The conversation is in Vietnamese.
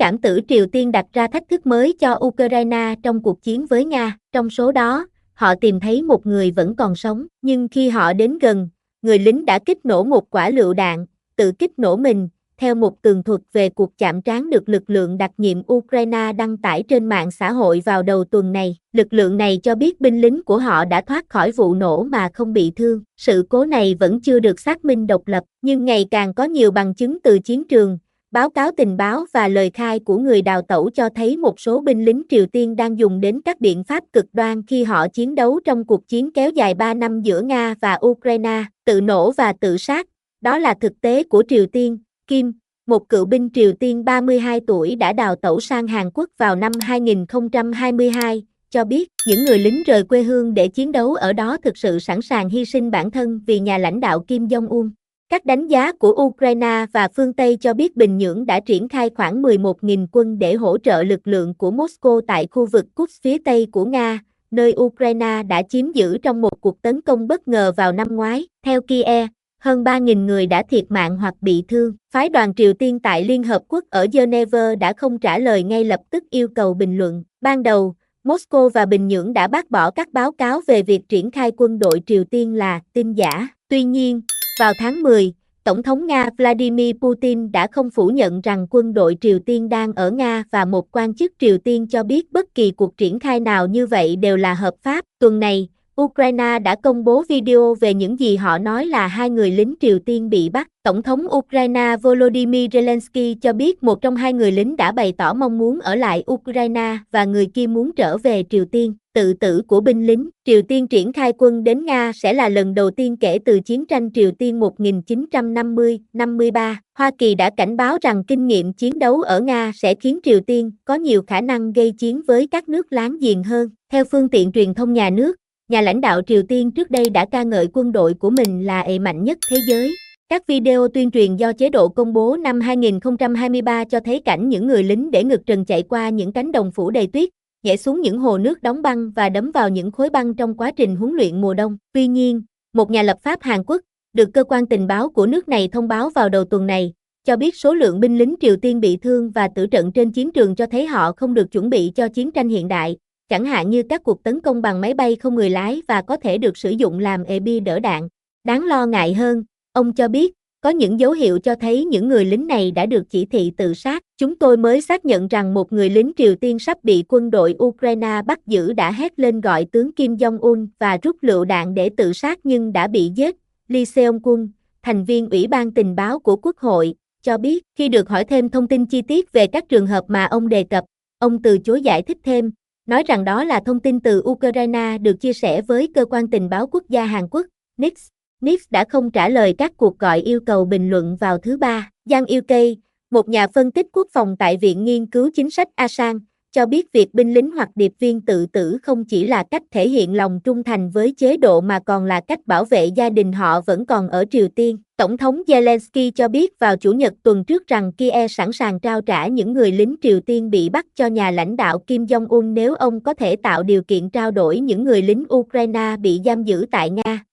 cảm tử Triều Tiên đặt ra thách thức mới cho Ukraine trong cuộc chiến với Nga. Trong số đó, họ tìm thấy một người vẫn còn sống, nhưng khi họ đến gần, người lính đã kích nổ một quả lựu đạn, tự kích nổ mình, theo một tường thuật về cuộc chạm trán được lực lượng đặc nhiệm Ukraine đăng tải trên mạng xã hội vào đầu tuần này. Lực lượng này cho biết binh lính của họ đã thoát khỏi vụ nổ mà không bị thương. Sự cố này vẫn chưa được xác minh độc lập, nhưng ngày càng có nhiều bằng chứng từ chiến trường, báo cáo tình báo và lời khai của người đào tẩu cho thấy một số binh lính Triều Tiên đang dùng đến các biện pháp cực đoan khi họ chiến đấu trong cuộc chiến kéo dài 3 năm giữa Nga và Ukraine. Tự nổ và tự sát, đó là thực tế của Triều Tiên. Kim, một cựu binh Triều Tiên 32 tuổi đã đào tẩu sang Hàn Quốc vào năm 2022, cho biết những người lính rời quê hương để chiến đấu ở đó thực sự sẵn sàng hy sinh bản thân vì nhà lãnh đạo Kim Jong-un. Các đánh giá của Ukraine và phương Tây cho biết Bình Nhưỡng đã triển khai khoảng 11.000 quân để hỗ trợ lực lượng của Moscow tại khu vực Kursk phía Tây của Nga, nơi Ukraine đã chiếm giữ trong một cuộc tấn công bất ngờ vào năm ngoái. Theo Kiev, hơn 3.000 người đã thiệt mạng hoặc bị thương. Phái đoàn Triều Tiên tại Liên Hợp Quốc ở Geneva đã không trả lời ngay lập tức yêu cầu bình luận. Ban đầu, Moscow và Bình Nhưỡng đã bác bỏ các báo cáo về việc triển khai quân đội Triều Tiên là tin giả. Tuy nhiên, vào tháng 10, Tổng thống Nga Vladimir Putin đã không phủ nhận rằng quân đội Triều Tiên đang ở Nga và một quan chức Triều Tiên cho biết bất kỳ cuộc triển khai nào như vậy đều là hợp pháp. Tuần này, Ukraine đã công bố video về những gì họ nói là 2 người lính Triều Tiên bị bắt. Tổng thống Ukraine Volodymyr Zelensky cho biết một trong 2 người lính đã bày tỏ mong muốn ở lại Ukraine và người kia muốn trở về Triều Tiên. Tự tử của binh lính. Triều Tiên triển khai quân đến Nga sẽ là lần đầu tiên kể từ chiến tranh Triều Tiên 1950-53. Hoa Kỳ đã cảnh báo rằng kinh nghiệm chiến đấu ở Nga sẽ khiến Triều Tiên có nhiều khả năng gây chiến với các nước láng giềng hơn. Theo phương tiện truyền thông nhà nước, nhà lãnh đạo Triều Tiên trước đây đã ca ngợi quân đội của mình là mạnh nhất thế giới. Các video tuyên truyền do chế độ công bố năm 2023 cho thấy cảnh những người lính để ngực trần chạy qua những cánh đồng phủ đầy tuyết, nhảy xuống những hồ nước đóng băng và đấm vào những khối băng trong quá trình huấn luyện mùa đông. Tuy nhiên, một nhà lập pháp Hàn Quốc, được cơ quan tình báo của nước này thông báo vào đầu tuần này, cho biết số lượng binh lính Triều Tiên bị thương và tử trận trên chiến trường cho thấy họ không được chuẩn bị cho chiến tranh hiện đại, chẳng hạn như các cuộc tấn công bằng máy bay không người lái và có thể được sử dụng làm bia đỡ đạn. Đáng lo ngại hơn, ông cho biết, có những dấu hiệu cho thấy những người lính này đã được chỉ thị tự sát. Chúng tôi mới xác nhận rằng một người lính Triều Tiên sắp bị quân đội Ukraine bắt giữ đã hét lên gọi tướng Kim Jong-un và rút lựu đạn để tự sát nhưng đã bị giết. Lee Seong-kun, thành viên Ủy ban tình báo của Quốc hội, cho biết khi được hỏi thêm thông tin chi tiết về các trường hợp mà ông đề cập, ông từ chối giải thích thêm, nói rằng đó là thông tin từ Ukraine được chia sẻ với cơ quan tình báo quốc gia Hàn Quốc, NICS. NICS đã không trả lời các cuộc gọi yêu cầu bình luận vào thứ Ba. Giang Ilkay, một nhà phân tích quốc phòng tại Viện Nghiên cứu Chính sách Asan, cho biết việc binh lính hoặc điệp viên tự tử không chỉ là cách thể hiện lòng trung thành với chế độ mà còn là cách bảo vệ gia đình họ vẫn còn ở Triều Tiên. Tổng thống Zelensky cho biết vào Chủ nhật tuần trước rằng Kiev sẵn sàng trao trả những người lính Triều Tiên bị bắt cho nhà lãnh đạo Kim Jong-un nếu ông có thể tạo điều kiện trao đổi những người lính Ukraine bị giam giữ tại Nga.